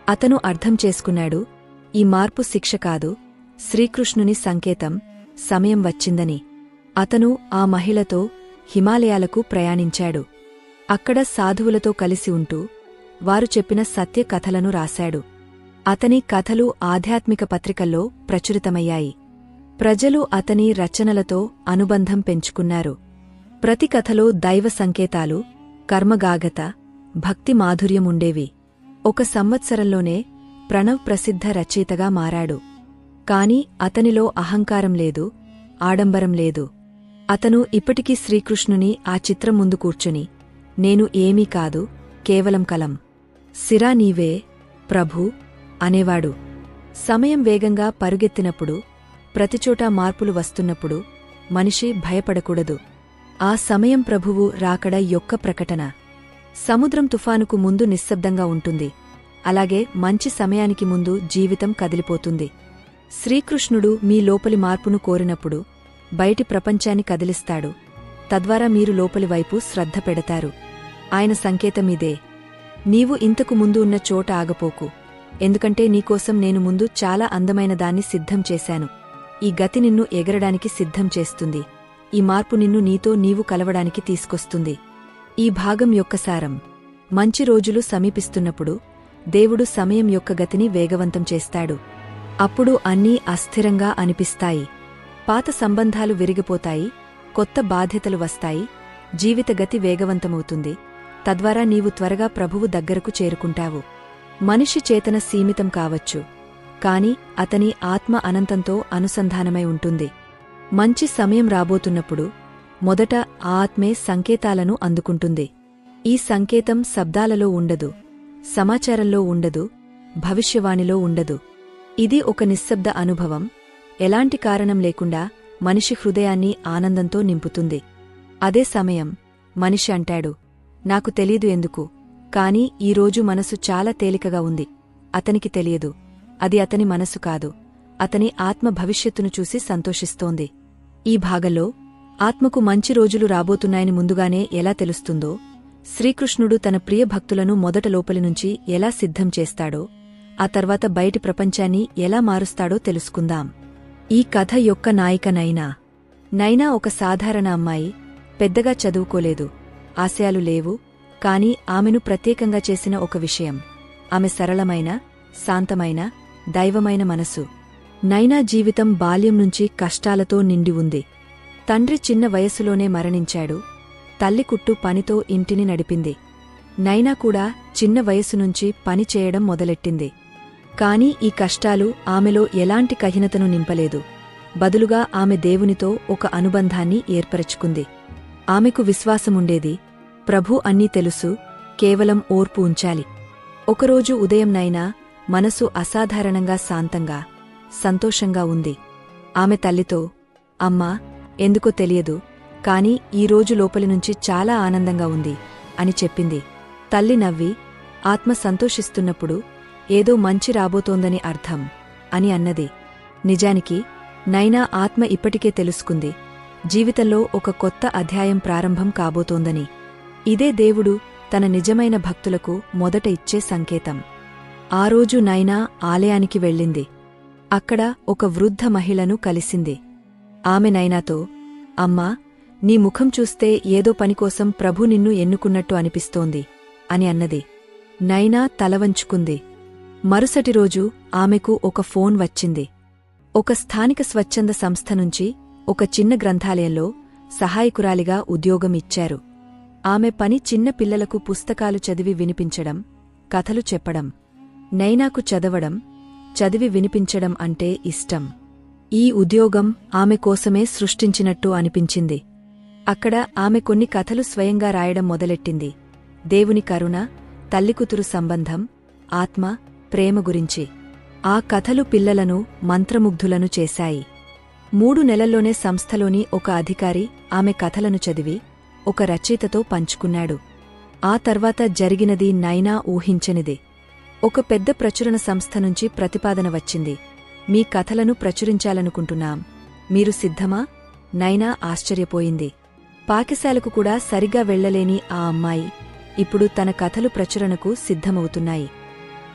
అతను అర్థం చేసుకున్నాడు, ఈ మార్పు శిక్ష కాదు, శ్రీకృష్ణుని సంకేతం, సమయం వచ్చిందని. అతను ఆ మహిళతో హిమాలయాలకు ప్రయాణించాడు. అక్కడ సాధువులతో కలిసి ఉంటూ వారు చెప్పిన సత్య కథలను రాశాడు. అతని కథలు ఆధ్యాత్మిక పత్రికల్లో ప్రచురితమయ్యాయి. ప్రజలు అతని రచనలతో అనుబంధం పెంచుకున్నారు. ప్రతి కథలో దైవ సంకేతాలు, కర్మగాగత, భక్తి మాధుర్యముండేవి. ఒక సంవత్సరంలోనే ప్రణవ్ ప్రసిద్ధ రచయితగా మారాడు. కాని అతనిలో అహంకారం లేదు, ఆడంబరం లేదు. అతను ఇప్పటికీ శ్రీకృష్ణుని ఆ చిత్రం ముందు కూర్చుని, నేను ఏమీ కాదు, కేవలం కలం, సిరా నీవే ప్రభూ అనేవాడు. సమయం వేగంగా పరుగెత్తినప్పుడు, ప్రతిచోటా మార్పులు వస్తున్నప్పుడు మనిషి భయపడకూడదు. ఆ సమయం ప్రభువు రాకడ యొక్క ప్రకటన. సముద్రం తుఫానుకు ముందు నిశ్శబ్దంగా ఉంటుంది. అలాగే మంచి సమయానికి ముందు జీవితం కదిలిపోతుంది. శ్రీకృష్ణుడు మీ లోపలి మార్పును కోరినప్పుడు బయటి ప్రపంచాన్ని కదిలిస్తాడు. తద్వారా మీరు లోపలి వైపు శ్రద్ధ పెడతారు. ఆయన సంకేతమిదే. నీవు ఇంతకు ముందు ఉన్న చోట ఆగపోకు, ఎందుకంటే నీకోసం నేను ముందు చాలా అందమైన దాన్ని సిద్ధం చేశాను. ఈ గతి నిన్ను ఎగరడానికి సిద్ధం చేస్తుంది. ఈ మార్పు నిన్ను నీతో నీవు కలవడానికి తీసుకొస్తుంది. ఈ భాగం యొక్క సారం: మంచి రోజులు సమీపిస్తున్నప్పుడు దేవుడు సమయం యొక్క గతిని వేగవంతం చేస్తాడు. అప్పుడు అన్నీ అస్థిరంగా అనిపిస్తాయి. పాత సంబంధాలు విరిగిపోతాయి, కొత్త బాధ్యతలు వస్తాయి, జీవితగతి వేగవంతమవుతుంది. తద్వారా నీవు త్వరగా ప్రభువు దగ్గరకు చేరుకుంటావు. మనిషి చేతన సీమితం కావచ్చు, కాని అతని ఆత్మ అనంతంతో అనుసంధానమై ఉంటుంది. మంచి సమయం రాబోతున్నప్పుడు మొదట ఆ ఆత్మే సంకేతాలను అందుకుంటుంది. ఈ సంకేతం శబ్దాలలో ఉండదు, సమాచారంలో ఉండదు, భవిష్యవాణిలో ఉండదు. ఇది ఒక నిశ్శబ్ద అనుభవం, ఎలాంటి కారణం లేకుండా మనిషి హృదయాన్ని ఆనందంతో నింపుతుంది. అదే సమయం మనిషి అంటాడు, నాకు తెలీదు ఎందుకు, కాని ఈరోజు మనసు చాలా తేలికగా ఉంది. అతనికి తెలియదు, అది అతని మనసు కాదు, అతని ఆత్మ భవిష్యత్తును చూసి సంతోషిస్తోంది. ఈ భాగంలో ఆత్మకు మంచి రోజులు రాబోతున్నాయని ముందుగానే ఎలా తెలుస్తుందో, శ్రీకృష్ణుడు తన ప్రియ భక్తులను మొదట లోపలినుంచి ఎలా సిద్ధం చేస్తాడో, ఆ తర్వాత బయటి ప్రపంచాన్ని ఎలా మారుస్తాడో తెలుసుకుందాం. ఈ కథ యొక్క నాయిక నైనా. నైనా ఒక సాధారణ అమ్మాయి, పెద్దగా చదువుకోలేదు, ఆశయాలు లేవు. కాని ఆమెను ప్రత్యేకంగా చేసిన ఒక విషయం: ఆమె సరళమైన, శాంతమైన, దైవమైన మనసు. నైనా జీవితం బాల్యం నుంచి కష్టాలతో నిండి ఉంది. తండ్రి చిన్న వయస్సులోనే మరణించాడు. తల్లి కుట్టు పనితో ఇంటిని నడిపింది. నైనా కూడా చిన్న వయస్సునుంచి పని చేయడం మొదలెట్టింది. కాని ఈ కష్టాలు ఆమెలో ఎలాంటి కఠినతను నింపలేదు. బదులుగా ఆమె దేవునితో ఒక అనుబంధాన్ని ఏర్పరచుకుంది. ఆమెకు విశ్వాసముండేది, ప్రభు అన్నీ తెలుసు, కేవలం ఓర్పు ఉంచాలి. ఒకరోజు ఉదయం నైనా మనసు అసాధారణంగా శాంతంగా, సంతోషంగా ఉంది. ఆమె తల్లితో, అమ్మా, ఎందుకో తెలియదు, కాని ఈరోజు లోపలినుంచి చాలా ఆనందంగా ఉంది అని చెప్పింది. తల్లి నవ్వి, ఆత్మ సంతోషిస్తున్నప్పుడు ఏదో మంచి రాబోతోందని అర్థం అని అన్నది. నిజానికి నైనా ఆత్మ ఇప్పటికే తెలుసుకుంది, జీవితంలో ఒక కొత్త అధ్యాయం ప్రారంభం కాబోతోందని. ఇదే దేవుడు తన నిజమైన భక్తులకు మొదట ఇచ్చే సంకేతం. ఆ రోజు నైనా ఆలయానికి వెళ్ళింది. అక్కడ ఒక వృద్ధ మహిళను కలిసింది. ఆమె నైనాతో, అమ్మా, నీ ముఖం చూస్తే ఏదో పనికోసం ప్రభు నిన్ను ఎన్నుకున్నట్టు అనిపిస్తోంది అని అన్నది. నైనా తలవంచుకుంది. మరుసటి రోజు ఆమెకు ఒక ఫోన్ వచ్చింది. ఒక స్థానిక స్వచ్ఛంద సంస్థ నుంచి ఒక చిన్న గ్రంథాలయంలో సహాయకురాలిగా ఉద్యోగం ఇచ్చారు. ఆమె పని చిన్న పిల్లలకు పుస్తకాలు చదివి వినిపించడం, కథలు చెప్పడం. నైనాకు చదవడం, చదివి వినిపించడం అంటే ఇష్టం. ఈ ఉద్యోగం ఆమె కోసమే సృష్టించినట్టు అనిపించింది. అక్కడ ఆమె కొన్ని కథలు స్వయంగా రాయడం మొదలెట్టింది. దేవుని కరుణ, తల్లికుతురు సంబంధం, ఆత్మ, ప్రేమ గురించి. ఆ కథలు పిల్లలను మంత్రముగ్ధులను చేశాయి. 3 నెలల్లోనే సంస్థలోని ఒక అధికారి ఆమె కథలను చదివి ఒక రచయితతో పంచుకున్నాడు. ఆ తర్వాత జరిగినది నైనా ఊహించనిది. ఒక పెద్ద ప్రచురణ సంస్థ నుంచి ప్రతిపాదన వచ్చింది. మీ కథలను ప్రచురించాలనుకుంటున్నాం, మీరు సిద్ధమా? నైనా ఆశ్చర్యపోయింది. పాఠశాలకు కూడా సరిగా వెళ్లలేని ఆ అమ్మాయి ఇప్పుడు తన కథలు ప్రచురణకు సిద్ధమవుతున్నాయి.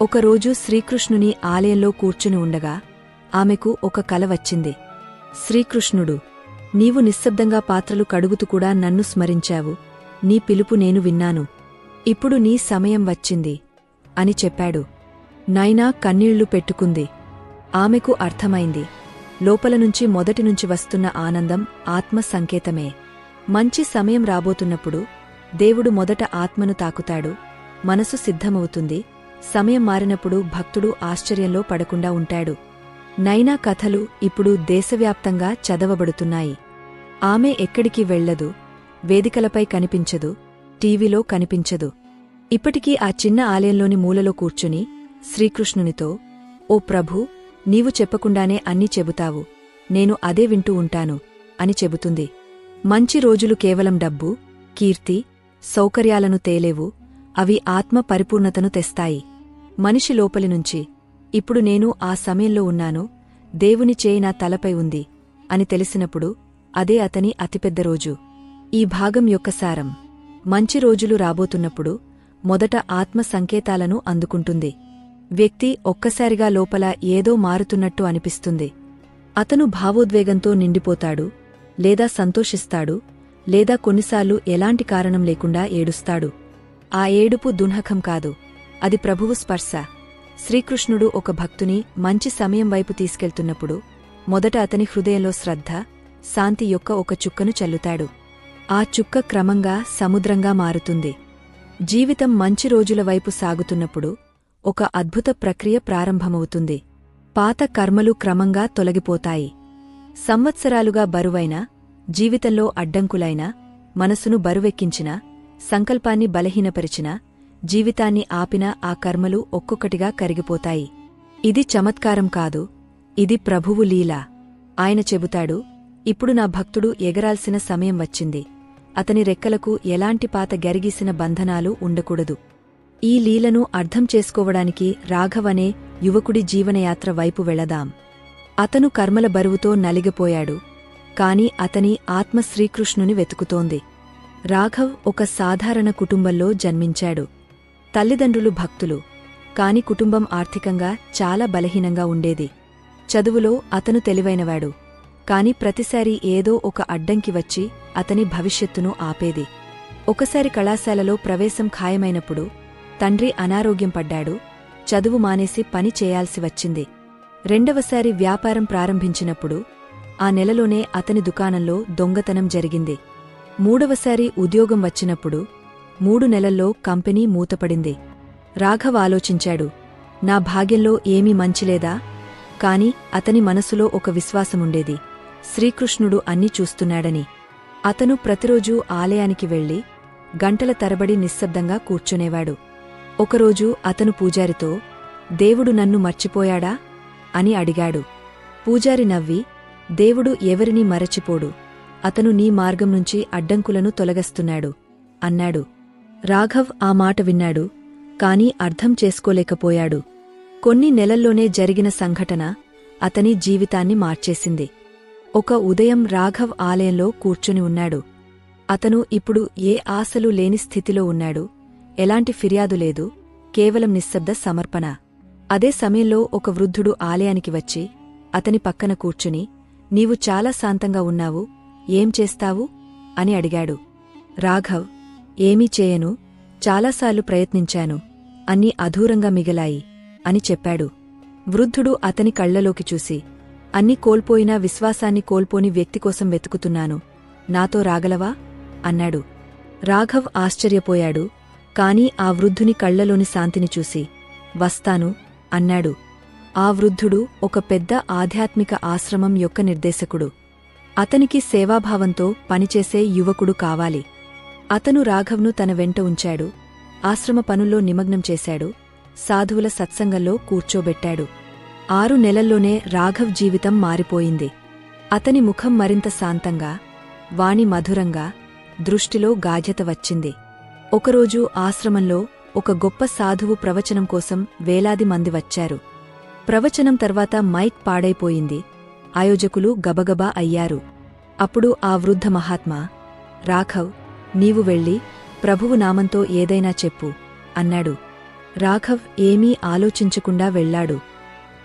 ఒకరోజు శ్రీకృష్ణుని ఆలయంలో కూర్చుని ఉండగా ఆమెకు ఒక కల వచ్చింది. శ్రీకృష్ణుడు, నీవు నిశ్శబ్దంగా పాత్రలు కడుగుతూ కూడా నన్ను స్మరించావు, నీ పిలుపు నేను విన్నాను, ఇప్పుడు నీ సమయం వచ్చింది అని చెప్పాడు. నైనా కన్నీళ్లు పెట్టుకుంది. ఆమెకు అర్థమైంది, లోపలనుంచి మొదటినుంచి వస్తున్న ఆనందం ఆత్మ సంకేతమే. మంచి సమయం రాబోతున్నప్పుడు దేవుడు మొదట ఆత్మను తాకుతాడు, మనసు సిద్ధమవుతుంది. సమయం మారినప్పుడు భక్తుడు ఆశ్చర్యంలో పడకుండా ఉంటాడు. నైనా కథలు ఇప్పుడు దేశవ్యాప్తంగా చదవబడుతున్నాయి. ఆమె ఎక్కడికి వెళ్లదు, వేదికలపై కనిపించదు, టీవీలో కనిపించదు. ఇప్పటికీ ఆ చిన్న ఆలయంలోని మూలలో కూర్చుని శ్రీకృష్ణునితో, ఓ ప్రభూ, నీవు చెప్పకుండానే అన్నీ చెబుతావు, నేను అదే వింటూ ఉంటాను అని చెబుతుంది. మంచి రోజులు కేవలం డబ్బు, కీర్తి, సౌకర్యాలను తేలేవు, అవి ఆత్మ పరిపూర్ణతను తెస్తాయి. మనిషి లోపలినుంచి ఇప్పుడు నేను ఆ సమయంలో ఉన్నాను, దేవుని చేయి నా తలపై ఉంది అని తెలిసినప్పుడు అదే అతని అతిపెద్ద రోజు. ఈ భాగం యొక్క సారం: మంచి రోజులు రాబోతున్నప్పుడు మొదట ఆత్మ సంకేతాలను అందుకుంటుంది. వ్యక్తి ఒక్కసారిగా లోపల ఏదో మారుతున్నట్టు అనిపిస్తుంది. అతను భావోద్వేగంతో నిండిపోతాడు, లేదా సంతోషిస్తాడు, లేదా కొన్నిసార్లు ఎలాంటి కారణం లేకుండా ఏడుస్తాడు. ఆ ఏడుపు దున్హకం కాదు, అది ప్రభువు స్పర్శ. శ్రీకృష్ణుడు ఒక భక్తుని మంచి సమయం వైపు తీసుకెళ్తున్నప్పుడు మొదట అతని హృదయంలో శ్రద్ధ, శాంతి యొక్క ఒక చుక్కను చల్లుతాడు. ఆ చుక్క క్రమంగా సముద్రంగా మారుతుంది. జీవితం మంచి రోజుల వైపు సాగుతున్నప్పుడు ఒక అద్భుత ప్రక్రియ ప్రారంభమవుతుంది. పాత కర్మలు క్రమంగా తొలగిపోతాయి. సంవత్సరాలుగా బరువైన, జీవితంలో అడ్డంకులైన, మనసును బరువెక్కించిన, సంకల్పాన్ని బలహీనపరిచిన, జీవితాన్ని ఆపిన ఆ కర్మలు ఒక్కొక్కటిగా కరిగిపోతాయి. ఇది చమత్కారం కాదు, ఇది ప్రభువు లీల. ఆయన చెబుతాడు, ఇప్పుడు నా భక్తుడు ఎగరాల్సిన సమయం వచ్చింది. అతని రెక్కలకు ఎలాంటి పాత గరిగీసిన బంధనాలు ఉండకూడదు. ఈ లీలను అర్థం చేసుకోవడానికి రాఘవనే యువకుడి జీవనయాత్ర వైపు వెళదాం. అతను కర్మల బరువుతో నలిగిపోయాడు, కాని అతని ఆత్మ శ్రీకృష్ణుని వెతుకుతోంది. రాఘవ్ ఒక సాధారణ కుటుంబంలో జన్మించాడు. తల్లిదండ్రులు భక్తులు, కాని కుటుంబం ఆర్థికంగా చాలా బలహీనంగా ఉండేది. చదువులో అతను తెలివైనవాడు, కాని ప్రతిసారీ ఏదో ఒక అడ్డంకి వచ్చి అతని భవిష్యత్తును ఆపేది. ఒకసారి కళాశాలలో ప్రవేశం ఖాయమైనప్పుడు తండ్రి అనారోగ్యం పడ్డాడు, చదువు మానేసి పని చేయాల్సి వచ్చింది. రెండవసారి వ్యాపారం ప్రారంభించినప్పుడు ఆ నెలలోనే అతని దుకాణంలో దొంగతనం జరిగింది. మూడవసారి ఉద్యోగం వచ్చినప్పుడు 3 నెలల్లో కంపెనీ మూతపడింది. రాఘవ్ ఆలోచించాడు, నా భాగ్యంలో ఏమీ మంచిలేదా? కాని అతని మనసులో ఒక విశ్వాసముండేది, శ్రీకృష్ణుడు అన్నీ చూస్తున్నాడని. అతను ప్రతిరోజూ ఆలయానికి వెళ్లి గంటల తరబడి నిశ్శబ్దంగా కూర్చునేవాడు. ఒకరోజు అతను పూజారితో, దేవుడు నన్ను మర్చిపోయాడా అని అడిగాడు. పూజారి నవ్వి, దేవుడు ఎవరినీ మరచిపోడు, అతను నీ మార్గం నుంచి అడ్డంకులను తొలగస్తున్నాడు అన్నాడు. రాఘవ్ ఆ మాట విన్నాడు, కాని అర్థం చేసుకోలేకపోయాడు. కొన్ని నెలల్లోనే జరిగిన సంఘటన అతని జీవితాన్ని మార్చేసింది. ఒక ఉదయం రాఘవ్ ఆలయంలో కూర్చుని ఉన్నాడు. అతను ఇప్పుడు ఏ ఆశలు లేని స్థితిలో ఉన్నాడు. ఎలాంటి ఫిర్యాదు లేదు, కేవలం నిశ్శబ్ద సమర్పణ. అదే సమయంలో ఒక వృద్ధుడు ఆలయానికి వచ్చి అతని పక్కన కూర్చుని, నీవు చాలా శాంతంగా ఉన్నావు, ఏం చేస్తావు అని అడిగాడు. రాఘవ్, ఏమీ చేయను, చాలాసార్లు ప్రయత్నించాను, అన్నీ అధూరంగా మిగిలాయి అని చెప్పాడు. వృద్ధుడు అతని కళ్లలోకి చూసి, అన్నీ కోల్పోయినా విశ్వాసాన్ని కోల్పోని వ్యక్తికోసం వెతుకుతున్నాను, నాతో రాగలవా అన్నాడు. రాఘవ్ ఆశ్చర్యపోయాడు, కాని ఆ వృద్ధుని కళ్లలోని శాంతిని చూసి, వస్తాను అన్నాడు. ఆ వృద్ధుడు ఒక పెద్ద ఆధ్యాత్మిక ఆశ్రమం యొక్క నిర్దేశకుడు. అతనికి సేవాభావంతో పనిచేసే యువకుడు కావాలి. అతను రాఘవ్ను తన వెంట ఉంచాడు, ఆశ్రమ పనుల్లో నిమగ్నం చేశాడు, సాధువుల సత్సంగంలో కూర్చోబెట్టాడు. 6 నెలల్లోనే రాఘవ్ జీవితం మారిపోయింది. అతని ముఖం మరింత శాంతంగా, వాణి మధురంగా, దృష్టిలో గాఢ్యత వచ్చింది. ఒకరోజు ఆశ్రమంలో ఒక గొప్ప సాధువు ప్రవచనం కోసం వేలాది మంది వచ్చారు. ప్రవచనం తర్వాత మైక్ పాడైపోయింది. ఆయోజకులు గబగబా అయ్యారు. అప్పుడు ఆ వృద్ధ మహాత్మా, రాఘవ్, నీవు వెళ్ళి ప్రభువు నామంతో ఏదైనా చెప్పు అన్నాడు. రాఘవ్ ఏమీ ఆలోచించకుండా వెళ్లాడు.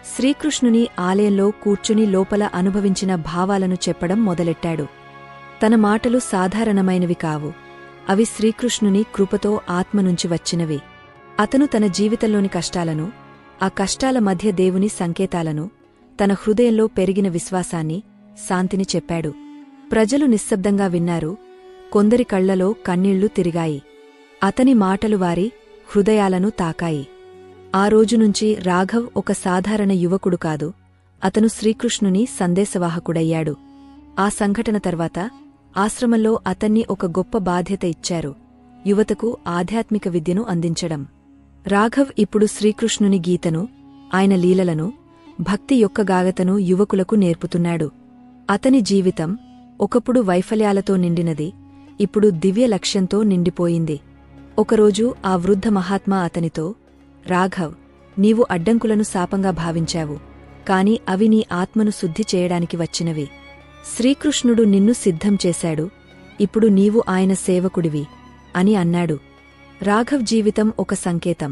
శ్రీకృష్ణుని ఆలయంలో కూర్చుని లోపల అనుభవించిన భావాలను చెప్పడం మొదలెట్టాడు. తన మాటలు సాధారణమైనవి కావు, అవి శ్రీకృష్ణుని కృపతో ఆత్మనుంచి వచ్చినవి. అతను తన జీవితంలోని కష్టాలను, ఆ కష్టాల మధ్య దేవుని సంకేతాలను, తన హృదయంలో పెరిగిన విశ్వాసాన్ని, శాంతిని చెప్పాడు. ప్రజలు నిశ్శబ్దంగా విన్నారు, కొందరి కళ్లలో కన్నీళ్లు తిరిగాయి. అతని మాటలు వారి హృదయాలను తాకాయి. ఆ రోజునుంచి రాఘవ్ ఒక సాధారణ యువకుడు కాదు, అతను శ్రీకృష్ణుని సందేశవాహకుడయ్యాడు. ఆ సంఘటన తర్వాత ఆశ్రమంలో అతన్ని ఒక గొప్ప బాధ్యత ఇచ్చారు, యువతకు ఆధ్యాత్మిక విద్యను అందించడం. రాఘవ్ ఇప్పుడు శ్రీకృష్ణుని గీతను, ఆయన లీలలను, భక్తి యొక్క గాగతను యువకులకు నేర్పుతున్నాడు. అతని జీవితం ఒకప్పుడు వైఫల్యాలతో నిండినది ఇప్పుడు దివ్య లక్ష్యంతో నిండిపోయింది. ఒకరోజు ఆ వృద్ధ మహాత్మా అతనితో, రాఘవ్, నీవు అడ్డంకులను శాపంగా భావించావు, కాని అవి నీ ఆత్మను శుద్ధి చేయడానికి వచ్చినవి. శ్రీకృష్ణుడు నిన్ను సిద్ధం చేశాడు, ఇప్పుడు నీవు ఆయన సేవకుడివి అని అన్నాడు. రాఘవ్ జీవితం ఒక సంకేతం.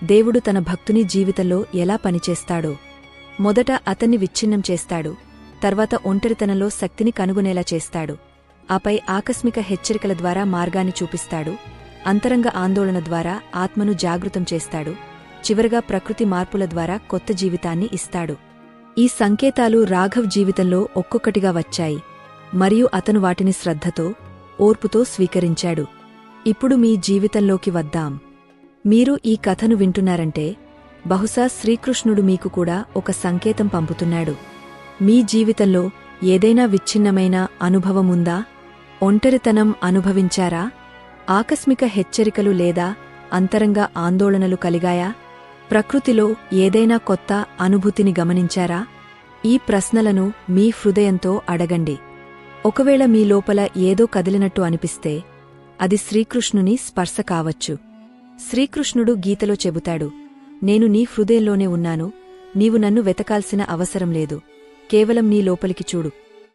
దేవుడు తన భక్తుని జీవితంలో ఎలా పనిచేస్తాడో. మొదట అతన్ని విచ్ఛిన్నం చేస్తాడు, తర్వాత ఒంటరితనంలో శక్తిని కనుగొనేలా చేస్తాడు, ఆపై ఆకస్మిక హెచ్చరికల ద్వారా మార్గాన్ని చూపిస్తాడు, అంతరంగ ఆందోళన ద్వారా ఆత్మను జాగృతం చేస్తాడు, చివరగా ప్రకృతి మార్పుల ద్వారా కొత్త జీవితాన్ని ఇస్తాడు. ఈ సంకేతాలు రాఘవ్ జీవితంలో ఒక్కొక్కటిగా వచ్చాయి, మరియు అతను వాటిని శ్రద్ధతో, ఓర్పుతో స్వీకరించాడు. ఇప్పుడు మీ జీవితంలోకి వద్దాం. మీరు ఈ కథను వింటున్నారంటే బహుశా శ్రీకృష్ణుడు మీకు కూడా ఒక సంకేతం పంపుతున్నాడు. మీ జీవితంలో ఏదైనా విచ్ఛిన్నమైన అనుభవముందా? ఒంటరితనం అనుభవించారా? ఆకస్మిక హెచ్చరికలు లేదా అంతరంగ ఆందోళనలు కలిగాయా? ప్రకృతిలో ఏదైనా కొత్త అనుభూతిని గమనించారా? ఈ ప్రశ్నలను మీ హృదయంతో అడగండి. ఒకవేళ మీ లోపల ఏదో కదిలినట్టు అనిపిస్తే అది శ్రీకృష్ణుని స్పర్శ కావచ్చు. శ్రీకృష్ణుడు గీతలో చెబుతాడు, నేను నీ హృదయంలోనే ఉన్నాను, నీవు నన్ను వెతకాల్సిన అవసరం లేదు, కేవలం నీ లోపలికి చూడు.